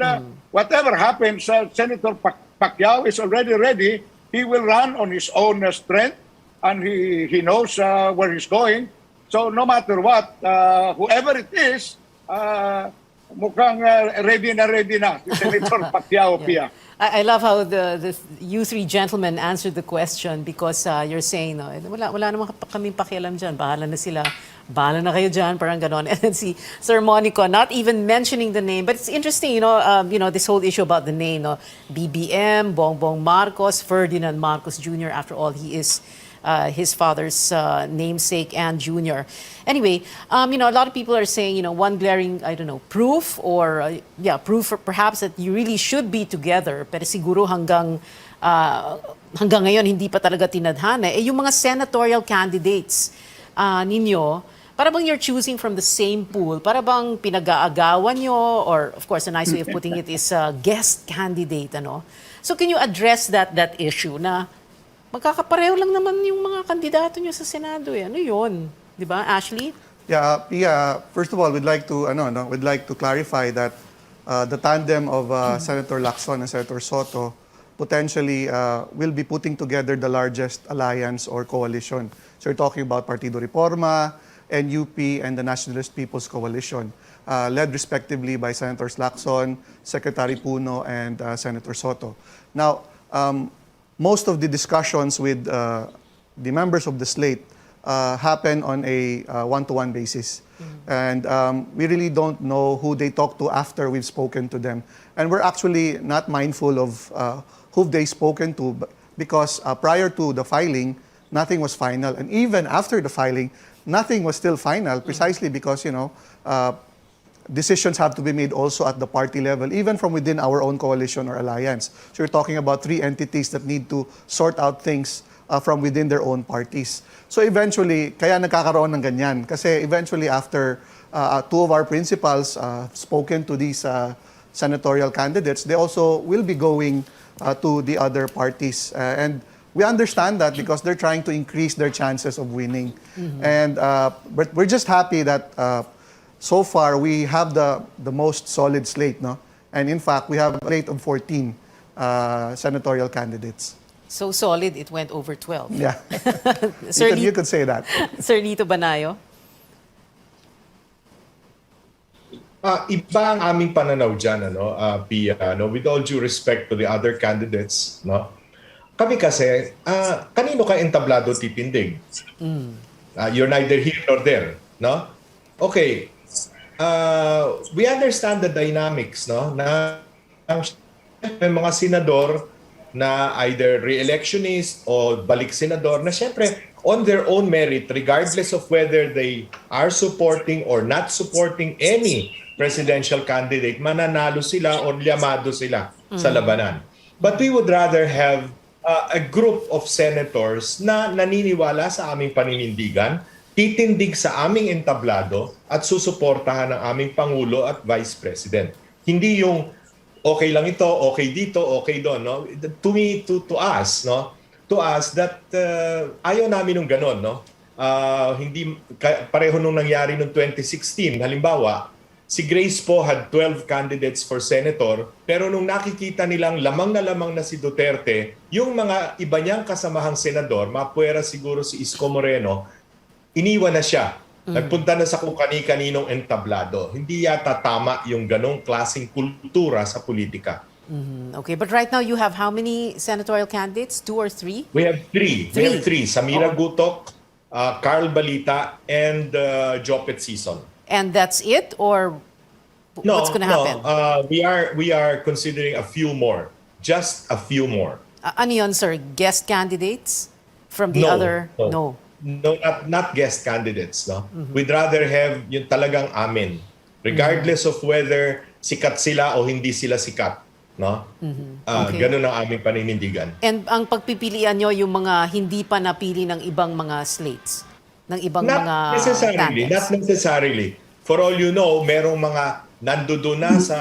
whatever happens, Senator Pacquiao is already ready. He will run on his own strength, and he knows where he's going. So no matter what, whoever it is, mukhang ready na si Senator Pacquiao, Pia. I love how the you three gentlemen answered the question, because you're saying, no, wala naman kaming pakialam dyan, bahala na sila, bahala na kayo dyan, parang ganon. And then si Sir Monico, not even mentioning the name, but it's interesting, you know, this whole issue about the name, no? BBM, Bongbong Marcos, Ferdinand Marcos Jr., after all, he is his father's namesake and junior. Anyway, you know, a lot of people are saying, you know, one glaring, I don't know, proof or, proof perhaps that you really should be together. Pero siguro hanggang ngayon, hindi pa talaga tinadhana. Yung mga senatorial candidates ninyo, para bang you're choosing from the same pool? Para bang pinag-aagawan nyo? Or, of course, a nice way of putting it is guest candidate, ano? So can you address that issue na magkakapareho lang naman yung mga kandidato nyo sa Senado, eh. Ano yun? Di ba, Ashley? Yeah, first of all, we'd like to clarify that the tandem of Senator Lacson and Senator Soto potentially will be putting together the largest alliance or coalition. So you're talking about Partido Reforma, NUP, and the Nationalist People's Coalition, led respectively by Senators Lacson, Secretary Puno, and Senator Soto. Now, most of the discussions with the members of the slate happen on a one-to-one basis. And we really don't know who they talk to after we've spoken to them. And we're actually not mindful of who they've spoken to, because prior to the filing, nothing was final. And even after the filing, nothing was still final, precisely because, you know, decisions have to be made also at the party level, even from within our own coalition or alliance. So we're talking about 3 entities that need to sort out things from within their own parties. So eventually, kaya nagkakaroon ng ganyan. Kasi eventually, after 2 of our principals spoken to these senatorial candidates, they also will be going to the other parties. And we understand that because they're trying to increase their chances of winning. And but we're just happy that so far, we have the most solid slate, no? And in fact, we have a slate of 14 senatorial candidates. So solid, it went over 12. Yeah, Sir you could say that. Sir Lito Banayo? Iba ang aming pananaw dyan, ano, Pia, no? With all due respect to the other candidates, no? Kami kasi, kanino ka entablado titindig? You're neither here nor there, no? Okay. We understand the dynamics, no, na may mga senador na either re-electionist o balik senador na syempre on their own merit, regardless of whether they are supporting or not supporting any presidential candidate, mananalo sila o llamado sila sa labanan. But we would rather have a group of senators na naniniwala sa aming paninindigan, titindig sa aming entablado at susuportahan ng aming Pangulo at Vice President. Hindi yung okay lang ito, okay dito, okay doon, no? To me, to us, no? To us that ayaw namin ng ganon, no? Hindi pareho nung nangyari noong 2016. Halimbawa, si Grace po had 12 candidates for senator, pero nung nakikita nilang lamang na si Duterte, yung mga iba niyang kasamahang senador, mapuwera siguro si Isko Moreno, iniwan na siya. Nagpunta na sa kung kani-kaninong entablado. Hindi yata tama yung ganong klaseng kultura sa politika. Okay, but right now you have how many senatorial candidates? 2 or 3? We have 3. We have 3. Samira Gutok, Carl Balita, and Jopet Sison. And that's it? Or what's going to happen? No. We are considering a few more. Just a few more. Ano yun, sir? Guest candidates from the other? No. no, not guest candidates, no. We'd rather have yung talagang amin, regardless of whether sikat sila o hindi sila sikat, no. Okay. Ganun ang aming paninindigan. And ang pagpipilian nyo yung mga hindi pa napili ng ibang mga slates, ng ibang mga Not candidates. necessarily. For all you know, merong mga nandoon na sa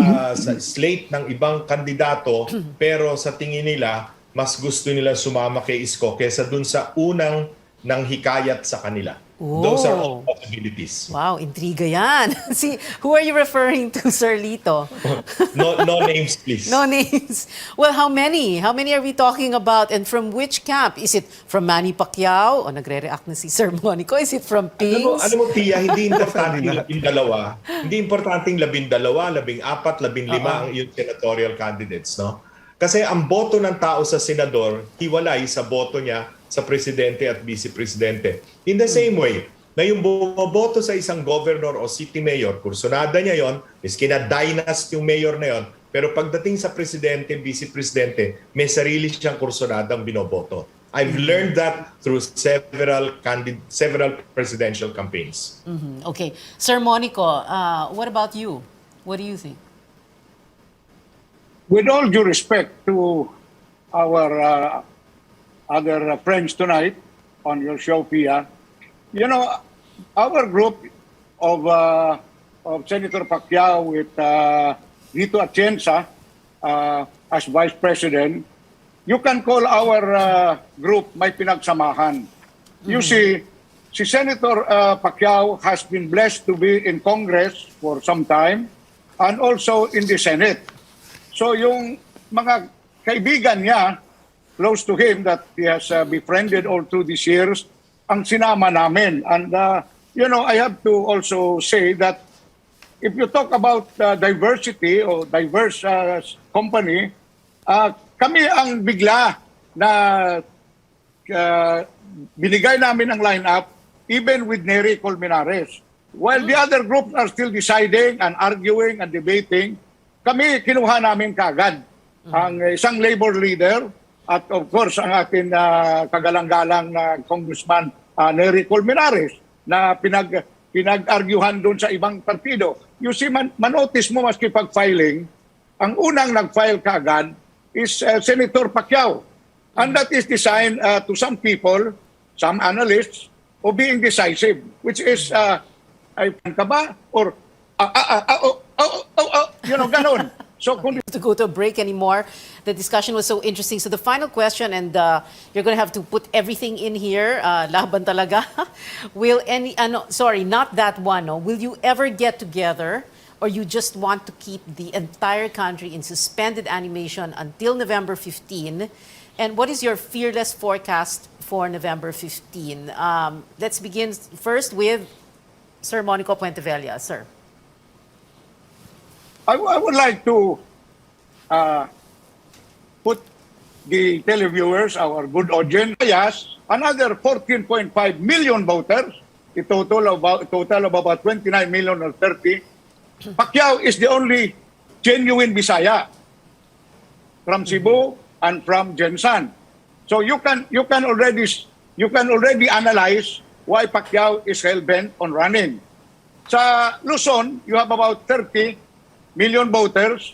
slate ng ibang kandidato, pero sa tingin nila, mas gusto nila sumama kay Isko kesa dun sa unang nang hikayat sa kanila. Those are all possibilities. Wow, intriga yan. See, who are you referring to, Sir Lito? No names, please. No names. Well, how many? How many are we talking about? And from which camp? Is it from Manny Pacquiao? O nagre-react na si Sir Monico. Is it from Pings? Alam mo, Tia, hindi importante yung 12. Hindi importante yung 12, 14, 15 ang yung senatorial candidates, no? Kasi ang boto ng tao sa senador, hiwalay sa boto niya sa presidente at vice-presidente. In the same way, na yung bumoboto sa isang governor o city mayor, kursunada niya yon, miski na dynast yung mayor na yon, pero pagdating sa presidente, vice-presidente, may sarili siyang kursunadang binoboto. I've learned that through several presidential campaigns. Okay. Sir Monico, what about you? What do you think? With all due respect to our other friends tonight on your show, Pia, you know, our group of Senator Pacquiao with Vito Atienza as Vice President, you can call our group may pinagsamahan. You see, si Senator Pacquiao has been blessed to be in Congress for some time and also in the Senate. So yung mga kaibigan niya, close to him, that he has befriended all through these years, ang sinama namin. And, you know, I have to also say that if you talk about diversity or diverse company, kami ang bigla na binigay namin ang lineup even with Nery Colmenares. While the other groups are still deciding and arguing and debating, kami kinuha namin kagad ang isang labor leader at of course ang ating kagalang-galang na Congressman Nery Colmenares na pinag-arguhan doon sa ibang partido. You see, manotice mo maski pag-filing, ang unang nag-file kagad is Senator Pacquiao. And that is designed to some people, some analysts, of being decisive, which is, ay ka ba? Or, you know, ganon. So, to go to a break anymore. The discussion was so interesting. So the final question, and you're going to have to put everything in here. Laban talaga. Will sorry, not that one. No. Will you ever get together, or you just want to keep the entire country in suspended animation until November 15? And what is your fearless forecast for November 15? Let's begin first with Sir Monico Puentevella. Sir. I would like to put the televiewers, our good audience, yes, another 14.5 million voters, a total of about 29 million or 30. Pacquiao is the only genuine Bisaya from Cebu and from Jensan. So you can already analyze why Pacquiao is hell-bent on running. Sa Luzon, you have about 30 million voters,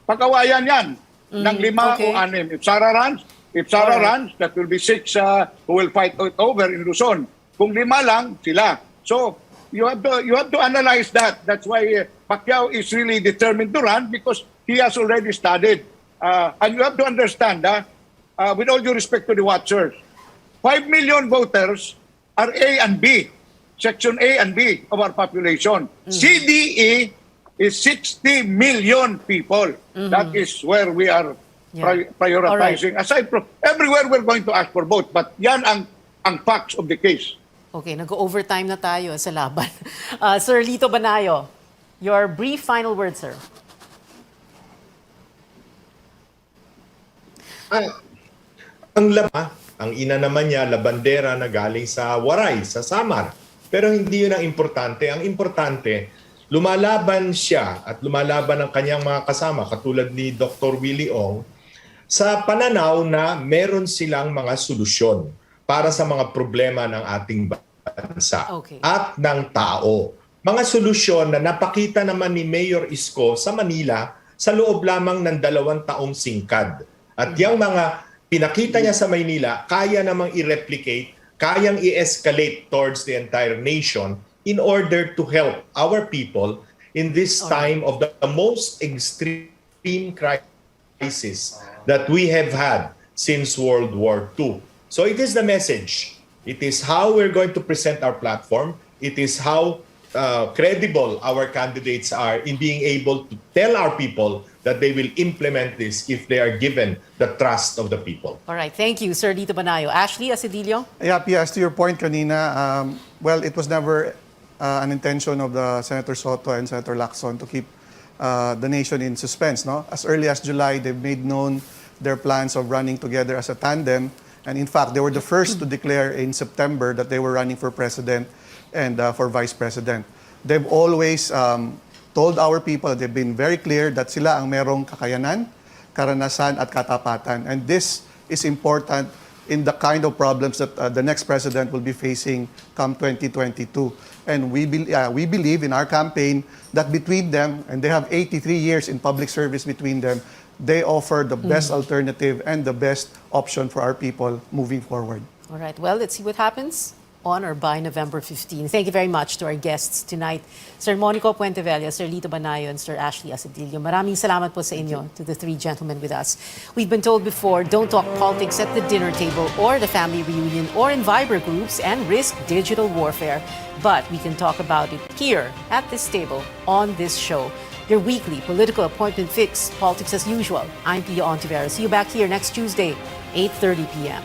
pag-awayan yan ng 5 o 6. If Sara runs, that will be 6 who will fight it over in Luzon. Kung 5 lang, sila. So, you have to analyze that. That's why Pacquiao is really determined to run because he has already studied. And you have to understand, with all due respect to the watchers, 5 million voters are A and B, Section A and B of our population. CDE is 60 million people. That is where we are prioritizing. Right. Aside from, everywhere we're going to ask for vote. But yan ang facts of the case. Okay, nag-overtime na tayo sa laban. Sir Lito Banayo, your brief final word, sir. Ang ina naman niya, labandera na galing sa Waray, sa Samar. Pero hindi yun ang importante. Ang importante, lumalaban siya at lumalaban ang kanyang mga kasama katulad ni Dr. Willie Ong sa pananaw na meron silang mga solusyon. para sa mga problema ng ating bansa Okay. at ng tao. Mga solusyon na napakita naman ni Mayor Isko sa Manila sa loob lamang ng 2 taong singkad. At yung mga pinakita niya sa Maynila, kaya namang i-replicate, kayang i-escalate towards the entire nation in order to help our people in this time of the most extreme crisis that we have had since World War II. So it is the message. It is how we're going to present our platform. It is how credible our candidates are in being able to tell our people that they will implement this if they are given the trust of the people. All right, thank you, Sir Lito Banayo. Ashley Asedillo? Yeah, as to your point kanina, well, it was never an intention of the Senator Soto and Senator Lacson to keep the nation in suspense. No? As early as July, they've made known their plans of running together as a tandem. And in fact, they were the first to declare in September that they were running for president and for vice president. They've always told our people, they've been very clear that sila ang merong kakayanan, karanasan at katapatan. And this is important in the kind of problems that the next president will be facing come 2022. And we believe in our campaign that between them, and they have 83 years in public service between them, they offer the best alternative and the best option for our people moving forward. All right, well, let's see what happens on or by November 15. Thank you very much to our guests tonight, Sir Monico Puentevella, Sir Lito Banayo, and Sir Ashley Asedillo. Maraming salamat po sa inyo, to the 3 gentlemen with us. We've been told before, don't talk politics at the dinner table or the family reunion or in Viber groups and risk digital warfare. But we can talk about it here at this table on this show. Your weekly political appointment fix, politics as usual. I'm Pia Ontiveros. See you back here next Tuesday, 8:30 p.m.